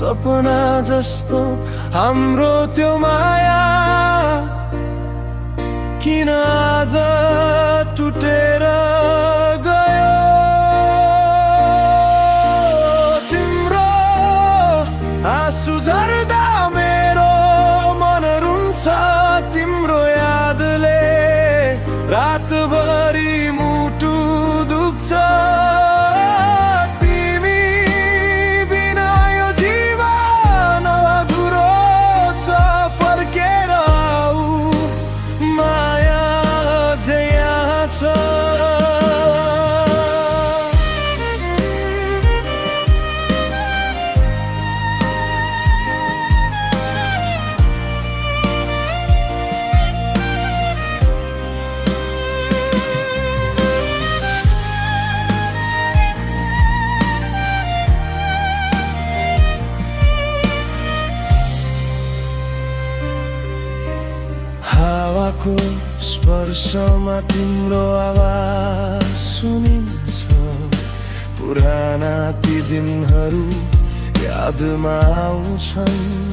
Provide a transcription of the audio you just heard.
सपना जस्तो हाम्रो त्यो माया किन आज टुटेर गयो। तिम्रो आँसु झर्दा मेरो मन रुन्छ, तिम्रो यादले रातभरि मुटु दुख्छ। तिमी बिना यो जीवन अधुरो छ, फर्केर आऊ माया अझै यहाँ छ। हावाको स्पर्शमा तिम्रो आवाज सुनिन्छ, पुराना ती दिनहरू यादमा आउँछन्।